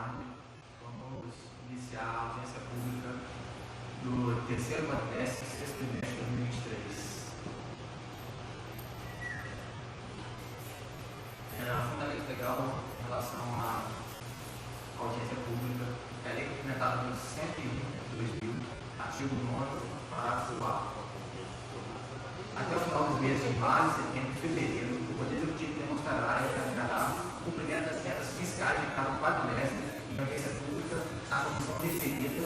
Vamos iniciar a audiência pública do terceiro quadrimestre, sexto trimestre de 2023. A fundamento legal em relação à audiência pública é a lei complementada no 101 de 2000, artigo 9, parágrafo 4. Até o final dos meses de maio, setembro e fevereiro, o Poder Executivo demonstrará e encaminhará o cumprimento das metas fiscais de cada quadrimestre em audiência pública à comissão referida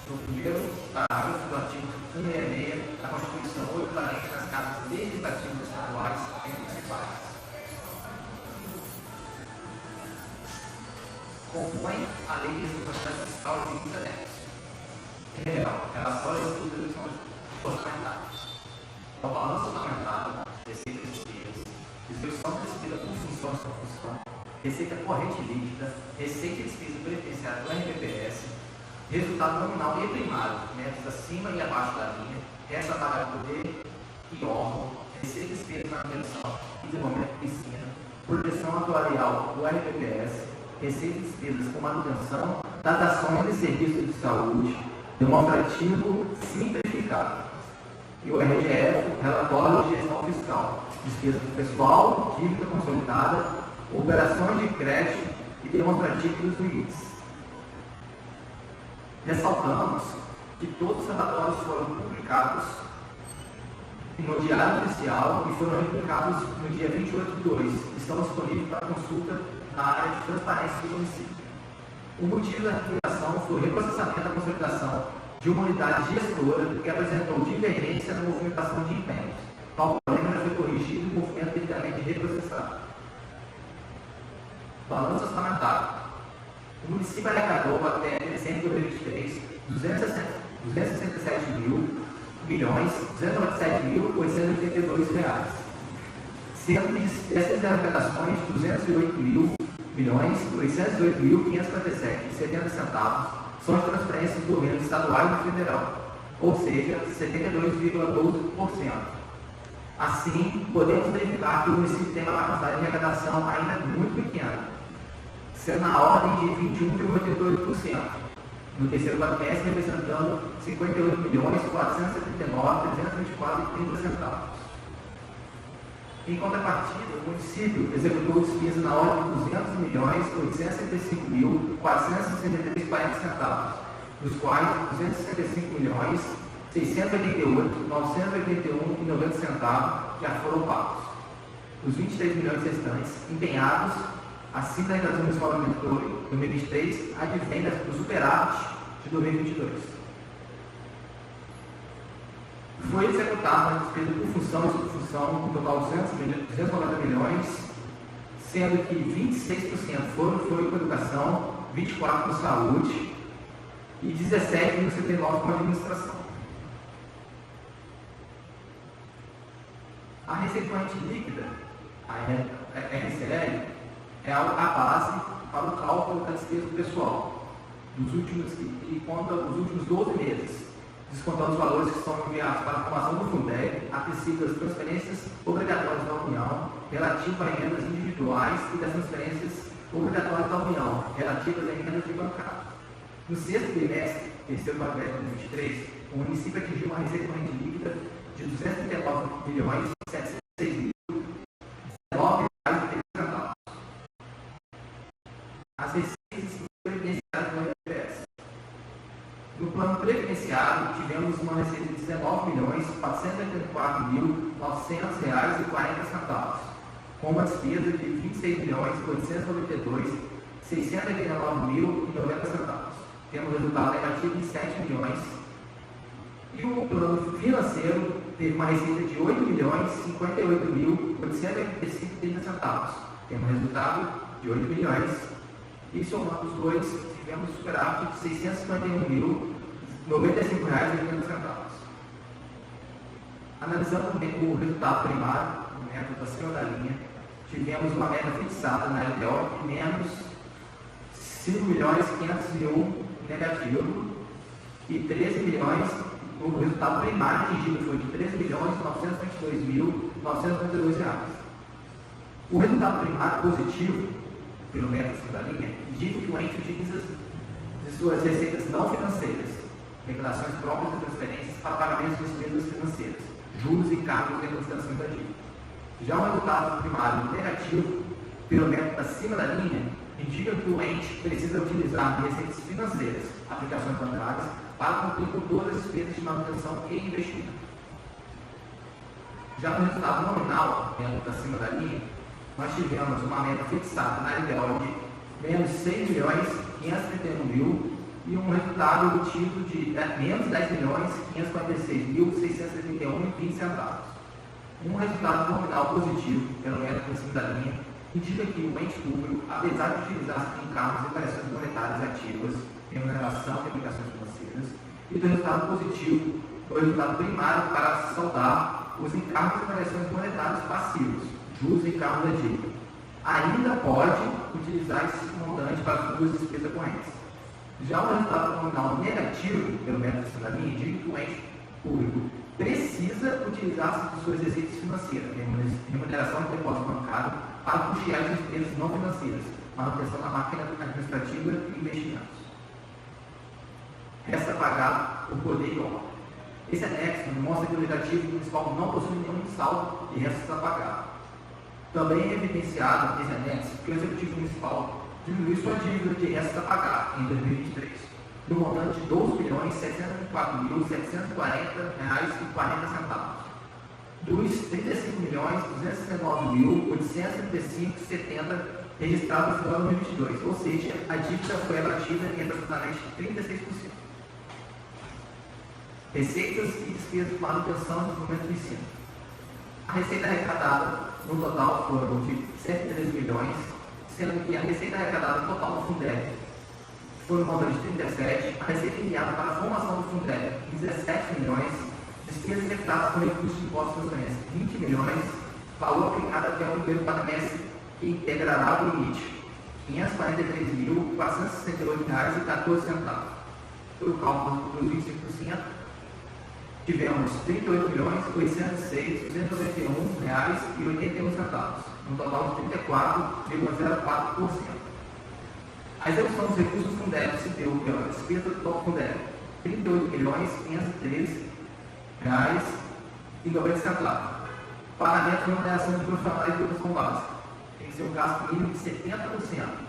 no primeiro parágrafo do artigo 166 da Constituição 840 das casas legislativas estaduais e municipais. Compõe a Lei de Responsabilidade Fiscal de 2010. Em geral, relatórios e estudos são orçamentários. O balanço orçamentário, receita e despesas, distribuição recebida por função e função, receita corrente líquida, receita e despesa preferenciada do RPPS, resultado nominal e primário, metas acima e abaixo da linha, resto a pagar poder e órgão, receita e despesa na manutenção e desenvolvimento de piscina, proteção atuarial do RPPS, receita e despesas com manutenção das ações e serviços de saúde, demonstrativo simplificado. E o RGF, relatório de gestão fiscal, despesa do pessoal, dívida consolidada, operações de crédito e demonstrativo dos limites. Ressaltamos que todos os relatórios foram publicados no Diário Oficial e foram publicados no dia 28/2. Estão disponíveis para consulta na área de transparência do município. O motivo da publicação foi o reprocessamento da consolidação de uma unidade gestora que apresentou divergência na movimentação de empenhos. Tal problema já foi corrigido e o movimento devidamente reprocessado. Balanço orçamentário. O município arrecadou até dezembro de 2023 267.297.882 reais, sendo que dessas arrecadações 208.808.557,70 centavos são as transferências do governo estadual e federal, ou seja, 72,12%. Assim, podemos verificar que o município tem uma capacidade de arrecadação ainda muito pequena, sendo na ordem de 21,88%, no terceiro quadrimestre representando 58.479.324,30 centavos. Em contrapartida, o município executou despesa na ordem de 200.865.463,40 centavos, dos quais 265.688.981,90 centavos já foram pagos. Os 23 milhões restantes, empenhados acima da arrecadação municipal do 2023, advém do superávit de 2022. Foi executada a despesa por função e subfunção, no total 290 milhões, sendo que 26% foi com educação, 24% com saúde e 17,79% com administração. A receita corrente líquida, a RCL, é a base para o cálculo da despesa do pessoal, e conta os últimos 12 meses, descontando os valores que são enviados para a formação do Fundeb, acrescidas das transferências obrigatórias da União, relativas a emendas individuais e das transferências obrigatórias da União, relativas a emendas de bancário. No sexto trimestre, terceiro quadrimestre de 2023, o município atingiu uma receita corrente líquida de R$ 239.706.019,30. As receitas previdenciárias do INPS. No plano previdenciário, tivemos uma receita de R$ 19.484.900,40, com uma despesa de R$ 26.892.689,90. Temos resultado negativo de R$ 7 milhões. E o plano financeiro teve uma receita de R$ 8.058.885,30. Temos resultado de R$ 8 milhões. E somando os dois, tivemos superávit de R$ 651.095,80. Analisando também o resultado primário, o método acima da linha, tivemos uma meta fixada na LDO de menos 5.500.000 negativo e 13 milhões, o resultado primário atingido foi de R$ 13.922.992. O resultado primário positivo pelo método acima da linha, indica que o ente utiliza de suas receitas não financeiras, declarações próprias de transferências para pagamentos de despesas financeiras, juros e cargos de consideração da dívida. Já o resultado primário negativo, pelo método acima da linha, indica que o ente precisa utilizar receitas financeiras, aplicações bancárias, para cumprir com todas as despesas de manutenção e investimento. Já no resultado nominal, método acima da linha, nós tivemos uma meta fixada na ideal de menos 6.531.000 e um resultado obtido de menos 10.546.631,20 centavos. Um resultado nominal positivo, pelo método acima da linha, indica que o ente público, apesar de utilizar encargos e variações monetárias ativas, remuneração de aplicações financeiras, e do resultado positivo, o resultado primário para saldar os encargos e variações monetárias passivos, juros e encargos da dívida. Ainda pode utilizar esse montante para as duas despesas correntes. Já o resultado nominal negativo, pelo método acima da linha, indica que o ente público precisa utilizar de suas receitas financeiras, remuneração de depósito bancário, para custear as despesas não financeiras, manutenção da máquina administrativa e investimentos. Resta pagar o poder e obra. Esse anexo mostra que o legislativo municipal não possui nenhum saldo e restos a pagar. Também é evidenciado nesse anexo que o executivo municipal diminuiu sua dívida de restos a pagar em 2023, no montante de R$ 12.704.740,40, dos R$ 35.219.835,70 registrados no ano 2022, ou seja, a dívida foi abatida em aproximadamente 36%. Receitas e despesas de manutenção do desenvolvimento do ensino. A receita arrecadada no total foram de 113 milhões, sendo que a receita arrecadada total do Fundeb foi um montante de 37, a receita enviada para a formação do Fundeb, 17 milhões, despesas executadas com recursos de impostos do trimestre, 20 milhões, valor aplicado até o primeiro quadrimestre que integrará o limite, R$ 543.468,14. Pelo cálculo dos 25%, tivemos R$ 38.806.291,81, no total de 34,04%. A execução dos recursos do Fundeb se deu pela despesa do Fundeb, R$ 38.513,90. Pagamento de remuneração de profissionais de educação básica. Tem que ser um gasto mínimo de 70%.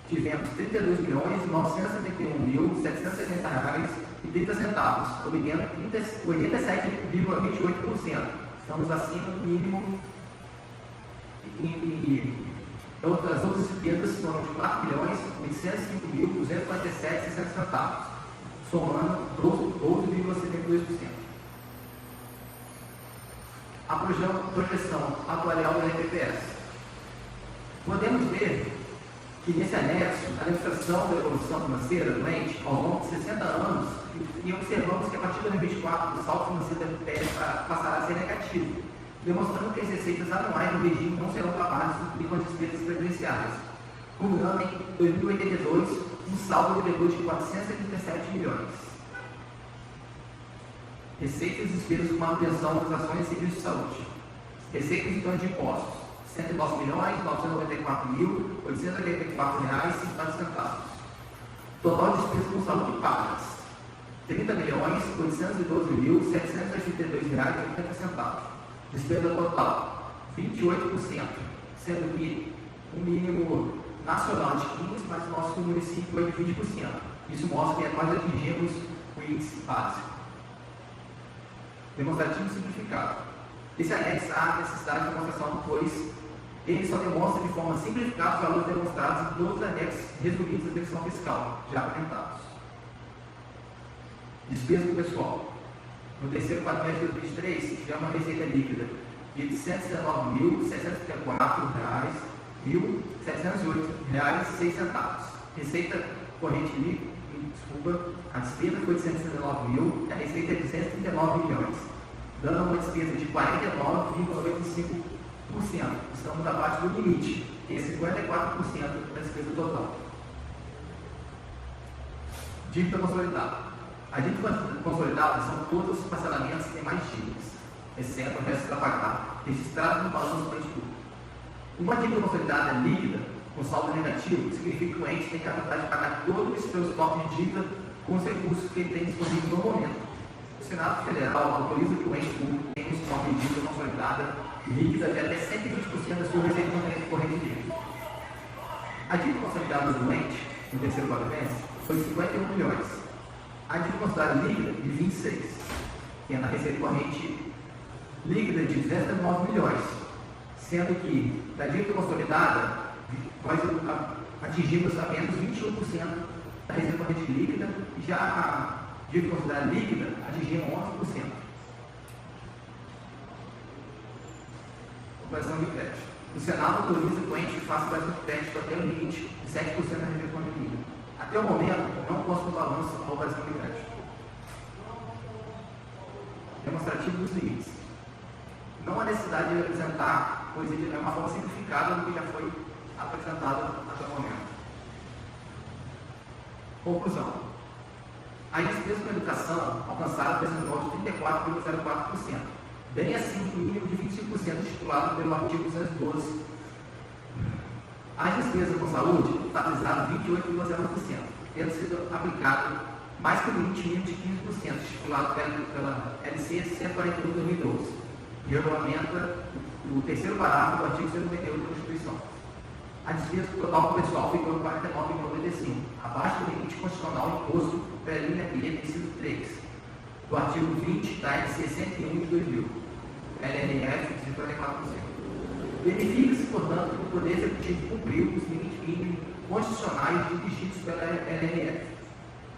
Tivemos R$ 32.970.770,30, obtendo 87,28%. Estamos acima do mínimo. As outras despesas foram de R$ 4.805.247,60, somando 12,72%. A projeção atuarial da RPPS. Podemos ver que nesse anexo, a administração da evolução financeira do ente, ao longo de 60 anos, e observamos que a partir de 2024, o saldo financeiro da RPPS passará a ser negativo, demonstrando que as receitas anuais do regime não serão capazes de cumprir com as despesas previdenciárias, culminando em 2082 um saldo de depois de 437 milhões. Receitas e despesas com manutenção das ações e serviços de saúde. Receitas e de impostos, R$ 109.994.884,50. Total de despesas com saúde pagas, R$ 30.812.782,80. Despesa total, 28%, sendo que o mínimo nacional de 15%, mas o nosso município é de 20%. Isso mostra que nós atingimos o índice básico. Demonstrativo simplificado. Esse anexo há necessidade de demonstração, pois ele só demonstra de forma simplificada os valores demonstrados em todos os anexos resolvidos da execução fiscal, já apresentados. Despesa do pessoal. No terceiro quadrimestre de 2023, tivemos uma receita líquida de R$ 119.634,708,06. Receita corrente líquida, a despesa foi de 119 mil, a receita é de 139 milhões, dando uma despesa de 49,95%. Estamos abaixo do limite, que é 54% da despesa total. Dívida consolidada. A dívida consolidada são todos os parcelamentos que têm mais dívidas, exceto o resto a pagar, registrado no balanço do ente público. Uma dívida consolidada líquida com saldo negativo, significa que o ente tem capacidade de pagar todo o seu estoque de dívida com os recursos que ele tem disponível no momento. O Senado Federal autoriza que o ente público tenha um estoque de dívida consolidada líquida de até 120% da sua receita corrente líquida. A dívida consolidada do ente, no terceiro quadrimestre, foi 51 milhões. A dívida consolidada líquida, de 26, tendo a receita corrente líquida de 209 milhões, sendo que da dívida consolidada nós atingimos apenas 21% da receita corrente líquida e já a dívida consolidada líquida atingimos 11%. Operação de crédito. O Senado autoriza que o ente faça operação de crédito até o limite de 7% da receita corrente líquida. Até o momento, não consta no balanço a operação de crédito. Demonstrativo dos limites. Não há necessidade de apresentar, pois ele é uma forma simplificada do que já foi apresentado até o momento. Conclusão. As despesas com educação alcançaram o percentual de 34,04%, bem acima do mínimo de 25% estipulado pelo artigo 212. As despesas com saúde totalizaram 28,0%, tendo sido aplicado mais que o limite mínimo de 15% estipulado pela LC 141 de 2012, que regulamenta o terceiro parágrafo do artigo 198 da Constituição. A despesa total do pessoal ficou em 49,95, abaixo do limite constitucional imposto pela linha P, inciso 3, do artigo 20 da LC 101 de 2000, LNF de 54%. Verifica-se, portanto, que o Poder Executivo cumpriu os limites mínimos constitucionais exigidos pela LNF.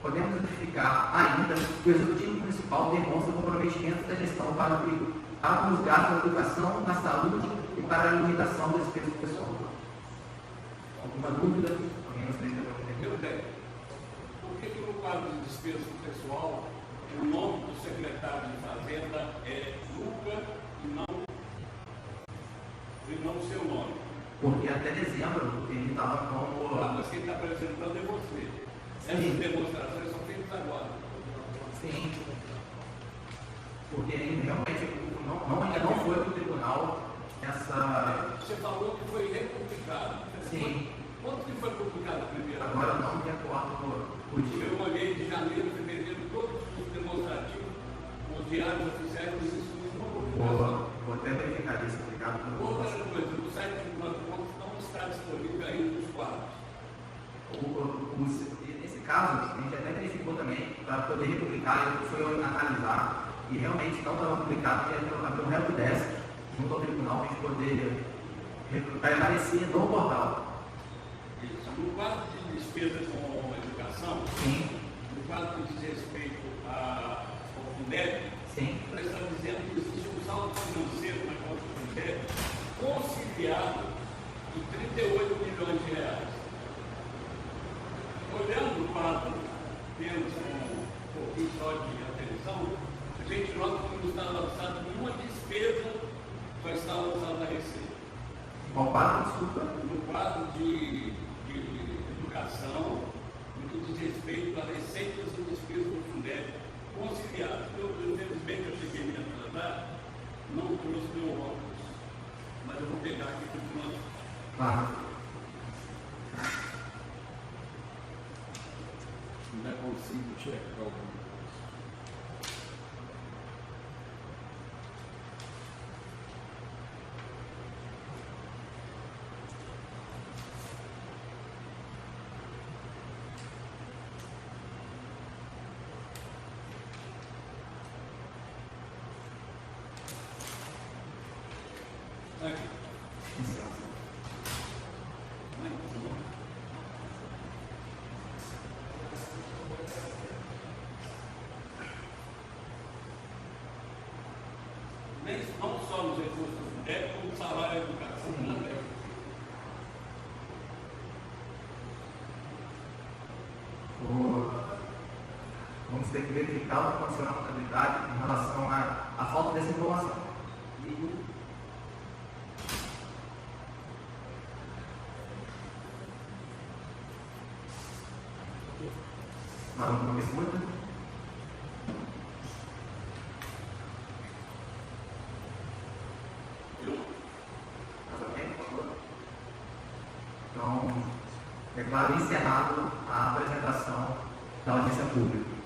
Podemos identificar ainda que o Executivo Municipal demonstra o comprometimento da gestão para com os gastos na educação, na saúde e para a limitação das despesas pessoal. Alguma dúvida? Alguém gostaria de responder? Eu tenho. Por que no quadro de despesas do pessoal, o nome do secretário de Fazenda é Luca e não o seu nome? Porque até dezembro ele estava como. Mas quem está apresentando é você. Essas demonstrações são feitas agora. Sim. Porque realmente ainda não foi para o tribunal essa. Você falou que foi republicado. Sim. Quanto que foi publicado primeiro? Agora não me recordo o dia. Eu olhei de janeiro, fevereiro, todos os demonstrativos, os diários oficiais dos estudos não publicados. Vou até verificar isso, obrigado. Outra coisa, no site do Tribunal de Contas não está disponível ainda os quadros. Nesse caso, a gente até verificou também, para poder republicar, eu fui analisar, e realmente não estava publicado, porque havia um helpdesk junto ao tribunal, para a gente poder permanecer no portal. Isso. No quadro de despesas com educação, Sim. no quadro que diz respeito ao Fundeb, Sim. nós estamos dizendo que existe um saldo financeiro na conta do Fundeb conciliado de 38 milhões de reais. Olhando o quadro, temos um pouquinho só de atenção, a gente nota que não está lançado nenhuma despesa vai estar lançada na Receita. Qual quadro? Desculpa. No quadro de educação, no que diz respeito a receitas e despesas do Fundeb, conciliadas. Eu, infelizmente, eu cheguei me atrasar, não trouxe meu óculos, mas eu vou pegar aqui para o plano. Claro. Não consigo checar o aqui. Não só nos recursos do Fundeb, como salário e educação também. Vamos ter que verificar o que aconteceu na contabilidade em relação à falta dessa informação. Uma pergunta? Então, declaro encerrado a apresentação da audiência pública.